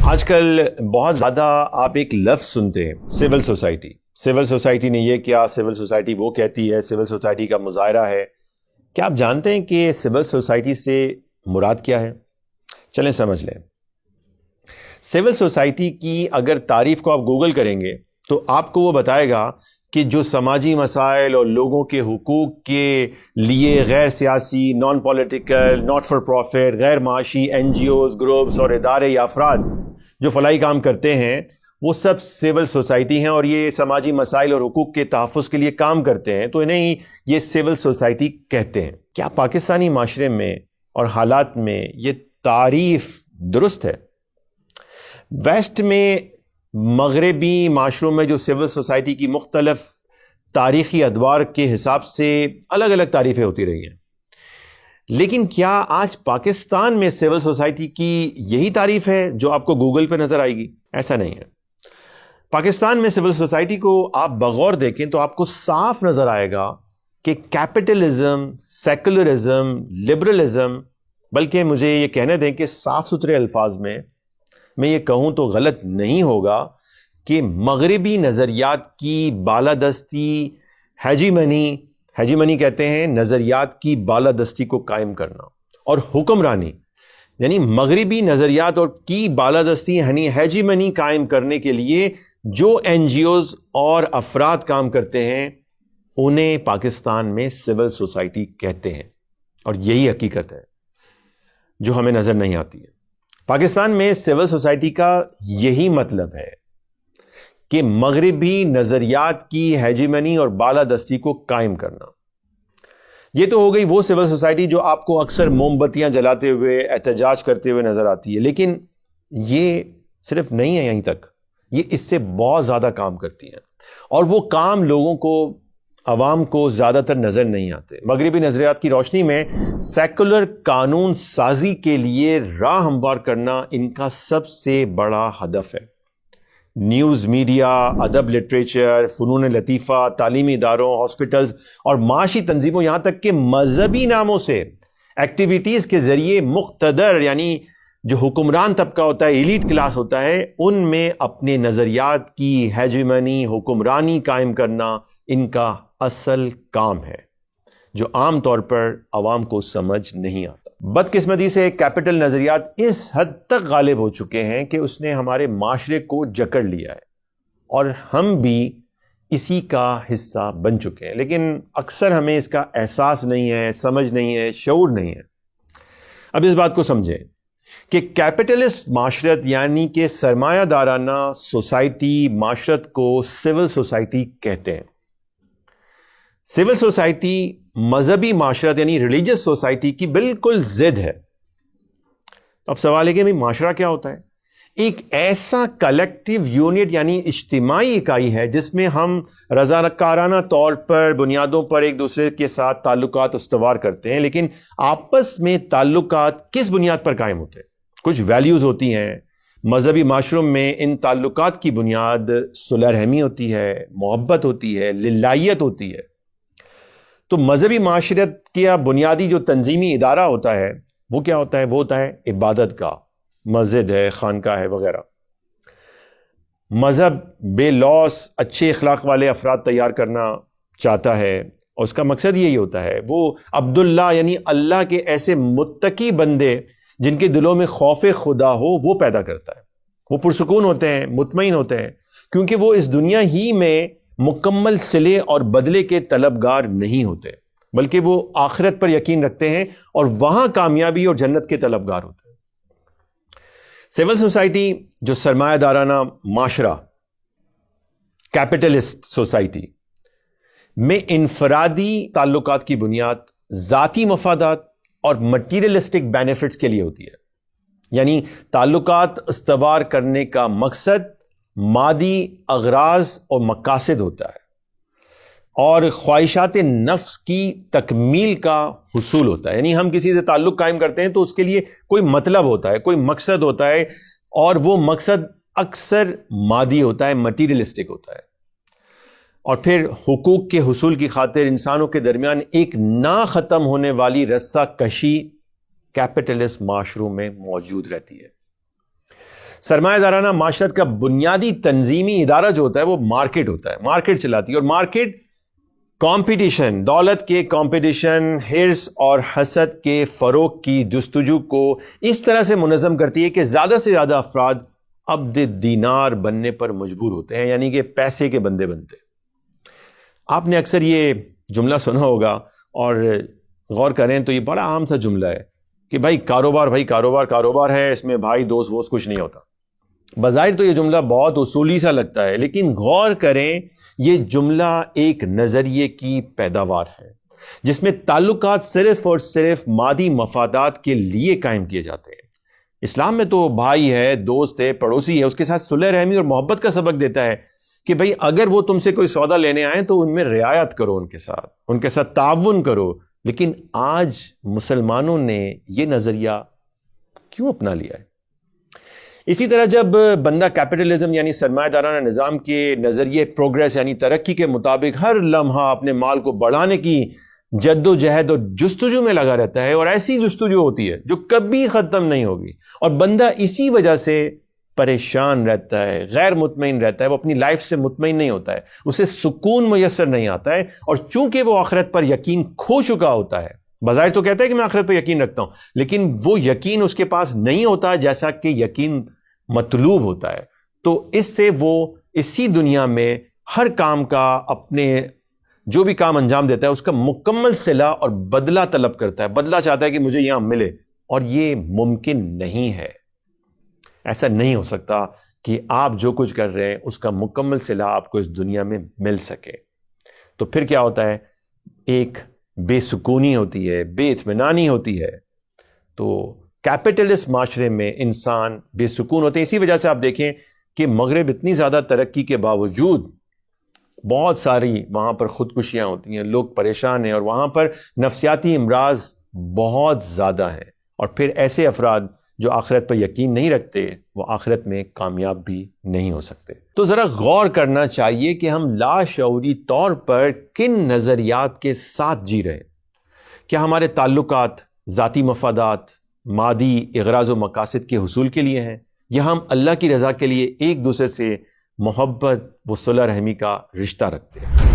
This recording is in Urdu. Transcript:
آج کل بہت زیادہ آپ ایک لفظ سنتے ہیں، سول سوسائٹی۔ سول سوسائٹی نے یہ کیا، سول سوسائٹی وہ کہتی ہے، سول سوسائٹی کا مظاہرہ ہے۔ کیا آپ جانتے ہیں کہ سول سوسائٹی سے مراد کیا ہے؟ چلیں سمجھ لیں۔ سول سوسائٹی کی اگر تعریف کو آپ گوگل کریں گے تو آپ کو وہ بتائے گا کہ جو سماجی مسائل اور لوگوں کے حقوق کے لیے غیر سیاسی، non political, not for profit, غیر معاشی این جی اوز، گروپس اور ادارے یا افراد جو فلاحی کام کرتے ہیں وہ سب سول سوسائٹی ہیں، اور یہ سماجی مسائل اور حقوق کے تحفظ کے لیے کام کرتے ہیں، تو انہیں یہ سول سوسائٹی کہتے ہیں۔ کیا پاکستانی معاشرے میں اور حالات میں یہ تعریف درست ہے؟ ویسٹ میں، مغربی معاشروں میں جو سول سوسائٹی کی مختلف تاریخی ادوار کے حساب سے الگ الگ تعریفیں ہوتی رہی ہیں، لیکن کیا آج پاکستان میں سول سوسائٹی کی یہی تعریف ہے جو آپ کو گوگل پہ نظر آئے گی؟ ایسا نہیں ہے۔ پاکستان میں سول سوسائٹی کو آپ بغور دیکھیں تو آپ کو صاف نظر آئے گا کہ کیپٹلزم، سیکولرزم، لبرلزم، بلکہ مجھے یہ کہنے دیں کہ صاف ستھرے الفاظ میں یہ کہوں تو غلط نہیں ہوگا کہ مغربی نظریات کی بالادستی، ہیجیمنی کہتے ہیں نظریات کی بالادستی کو قائم کرنا، اور حکمرانی یعنی مغربی نظریات اور کی بالادستی یعنی ہیجیمنی قائم کرنے کے لیے جو این جی اوز اور افراد کام کرتے ہیں انہیں پاکستان میں سول سوسائٹی کہتے ہیں، اور یہی حقیقت ہے جو ہمیں نظر نہیں آتی ہے۔ پاکستان میں سول سوسائٹی کا یہی مطلب ہے کہ مغربی نظریات کی ہیجیمنی اور بالادستی کو قائم کرنا۔ یہ تو ہو گئی وہ سول سوسائٹی جو آپ کو اکثر موم بتیاں جلاتے ہوئے، احتجاج کرتے ہوئے نظر آتی ہے، لیکن یہ صرف نہیں ہے یہیں تک، یہ اس سے بہت زیادہ کام کرتی ہیں، اور وہ کام لوگوں کو، عوام کو زیادہ تر نظر نہیں آتے۔ مغربی نظریات کی روشنی میں سیکولر قانون سازی کے لیے راہ ہموار کرنا ان کا سب سے بڑا ہدف ہے۔ نیوز، میڈیا، ادب، لٹریچر، فنون لطیفہ، تعلیمی اداروں، ہاسپٹلز اور معاشی تنظیموں، یہاں تک کہ مذہبی ناموں سے ایکٹیویٹیز کے ذریعے مقتدر یعنی جو حکمران طبقہ ہوتا ہے، ایلیٹ کلاس ہوتا ہے، ان میں اپنے نظریات کی ہیجیمنی، حکمرانی قائم کرنا ان کا اصل کام ہے، جو عام طور پر عوام کو سمجھ نہیں آتا۔ بدقسمتی سے کیپٹل نظریات اس حد تک غالب ہو چکے ہیں کہ اس نے ہمارے معاشرے کو جکڑ لیا ہے، اور ہم بھی اسی کا حصہ بن چکے ہیں، لیکن اکثر ہمیں اس کا احساس نہیں ہے، سمجھ نہیں ہے، شعور نہیں ہے۔ اب اس بات کو سمجھیں کہ کیپٹلسٹ معاشرت یعنی کہ سرمایہ دارانہ سوسائٹی معاشرت کو سول سوسائٹی کہتے ہیں۔ سول سوسائٹی مذہبی معاشرت یعنی ریلیجس سوسائٹی کی بالکل ضد ہے۔ اب سوال ہے کہ معاشرہ کیا ہوتا ہے؟ ایک ایسا کلیکٹیو یونٹ یعنی اجتماعی اکائی ہے جس میں ہم رضاکارانہ طور پر، بنیادوں پر ایک دوسرے کے ساتھ تعلقات استوار کرتے ہیں، لیکن آپس میں تعلقات کس بنیاد پر قائم ہوتے ہیں؟ کچھ ویلیوز ہوتی ہیں۔ مذہبی معاشروں میں ان تعلقات کی بنیاد صلح رحمی ہوتی ہے، محبت ہوتی ہے، للہیت ہوتی ہے۔ تو مذہبی معاشرت کا بنیادی جو تنظیمی ادارہ ہوتا ہے وہ کیا ہوتا ہے؟ وہ ہوتا ہے عبادت گاہ، مسجد ہے، خانقاہ ہے وغیرہ۔ مذہب بے لوث اچھے اخلاق والے افراد تیار کرنا چاہتا ہے، اور اس کا مقصد یہی ہوتا ہے۔ وہ عبداللہ یعنی اللہ کے ایسے متقی بندے جن کے دلوں میں خوف خدا ہو وہ پیدا کرتا ہے۔ وہ پرسکون ہوتے ہیں، مطمئن ہوتے ہیں، کیونکہ وہ اس دنیا ہی میں مکمل صلے اور بدلے کے طلبگار نہیں ہوتے، بلکہ وہ آخرت پر یقین رکھتے ہیں اور وہاں کامیابی اور جنت کے طلبگار ہوتے ہیں۔ سول سوسائٹی جو سرمایہ دارانہ معاشرہ، کیپٹلسٹ سوسائٹی میں انفرادی تعلقات کی بنیاد ذاتی مفادات اور مٹیریلسٹک بینیفٹس کے لیے ہوتی ہے، یعنی تعلقات استوار کرنے کا مقصد مادی اغراض اور مقاصد ہوتا ہے، اور خواہشات نفس کی تکمیل کا حصول ہوتا ہے۔ یعنی ہم کسی سے تعلق قائم کرتے ہیں تو اس کے لیے کوئی مطلب ہوتا ہے، کوئی مقصد ہوتا ہے، اور وہ مقصد اکثر مادی ہوتا ہے، مٹیریلسٹک ہوتا ہے، اور پھر حقوق کے حصول کی خاطر انسانوں کے درمیان ایک نہ ختم ہونے والی رسہ کشی کیپٹلسٹ معاشروں میں موجود رہتی ہے۔ سرمایہ دارانہ معاشرت کا بنیادی تنظیمی ادارہ جو ہوتا ہے وہ مارکیٹ ہوتا ہے، مارکیٹ چلاتی ہے، اور مارکیٹ کمپٹیشن، دولت کے کمپٹیشن، ہرس اور حسد کے فروغ کی جستجو کو اس طرح سے منظم کرتی ہے کہ زیادہ سے زیادہ افراد عبد دینار بننے پر مجبور ہوتے ہیں، یعنی کہ پیسے کے بندے بنتے ہیں۔ آپ نے اکثر یہ جملہ سنا ہوگا، اور غور کریں تو یہ بڑا عام سا جملہ ہے کہ بھائی کاروبار ہے، اس میں بھائی دوست ووست کچھ نہیں ہوتا۔ بظاہر تو یہ جملہ بہت اصولی سا لگتا ہے، لیکن غور کریں یہ جملہ ایک نظریے کی پیداوار ہے جس میں تعلقات صرف اور صرف مادی مفادات کے لیے قائم کیے جاتے ہیں۔ اسلام میں تو بھائی ہے، دوست ہے، پڑوسی ہے، اس کے ساتھ صلح رحمی اور محبت کا سبق دیتا ہے کہ بھئی اگر وہ تم سے کوئی سودا لینے آئیں تو ان میں رعایت کرو، ان کے ساتھ تعاون کرو۔ لیکن آج مسلمانوں نے یہ نظریہ کیوں اپنا لیا ہے؟ اسی طرح جب بندہ کیپٹلزم یعنی سرمایہ دارانہ نظام کے نظریے پروگریس یعنی ترقی کے مطابق ہر لمحہ اپنے مال کو بڑھانے کی جد و جہد اور جستجو میں لگا رہتا ہے، اور ایسی جستجو ہوتی ہے جو کبھی ختم نہیں ہوگی، اور بندہ اسی وجہ سے پریشان رہتا ہے، غیر مطمئن رہتا ہے، وہ اپنی لائف سے مطمئن نہیں ہوتا ہے، اسے سکون میسر نہیں آتا ہے، اور چونکہ وہ آخرت پر یقین کھو چکا ہوتا ہے، بظاہر تو کہتا ہے کہ میں آخرت پر یقین رکھتا ہوں، لیکن وہ یقین اس کے پاس نہیں ہوتا جیسا کہ یقین مطلوب ہوتا ہے، تو اس سے وہ اسی دنیا میں ہر کام کا، اپنے جو بھی کام انجام دیتا ہے اس کا مکمل صلہ اور بدلہ طلب کرتا ہے، بدلہ چاہتا ہے کہ مجھے یہاں ملے، اور یہ ممکن نہیں ہے۔ ایسا نہیں ہو سکتا کہ آپ جو کچھ کر رہے ہیں اس کا مکمل صلہ آپ کو اس دنیا میں مل سکے۔ تو پھر کیا ہوتا ہے؟ ایک بے سکونی ہوتی ہے، بے اطمینانی ہوتی ہے۔ تو کیپٹلسٹ معاشرے میں انسان بے سکون ہوتے ہیں۔ اسی وجہ سے آپ دیکھیں کہ مغرب اتنی زیادہ ترقی کے باوجود بہت ساری وہاں پر خودکشیاں ہوتی ہیں، لوگ پریشان ہیں، اور وہاں پر نفسیاتی امراض بہت زیادہ ہیں، اور پھر ایسے افراد جو آخرت پر یقین نہیں رکھتے وہ آخرت میں کامیاب بھی نہیں ہو سکتے۔ تو ذرا غور کرنا چاہیے کہ ہم لاشعوری طور پر کن نظریات کے ساتھ جی رہے ہیں۔ کیا ہمارے تعلقات ذاتی مفادات، مادی اغراض و مقاصد کے حصول کے لیے ہیں، یا ہم اللہ کی رضا کے لیے ایک دوسرے سے محبت و صلح رحمی کا رشتہ رکھتے ہیں؟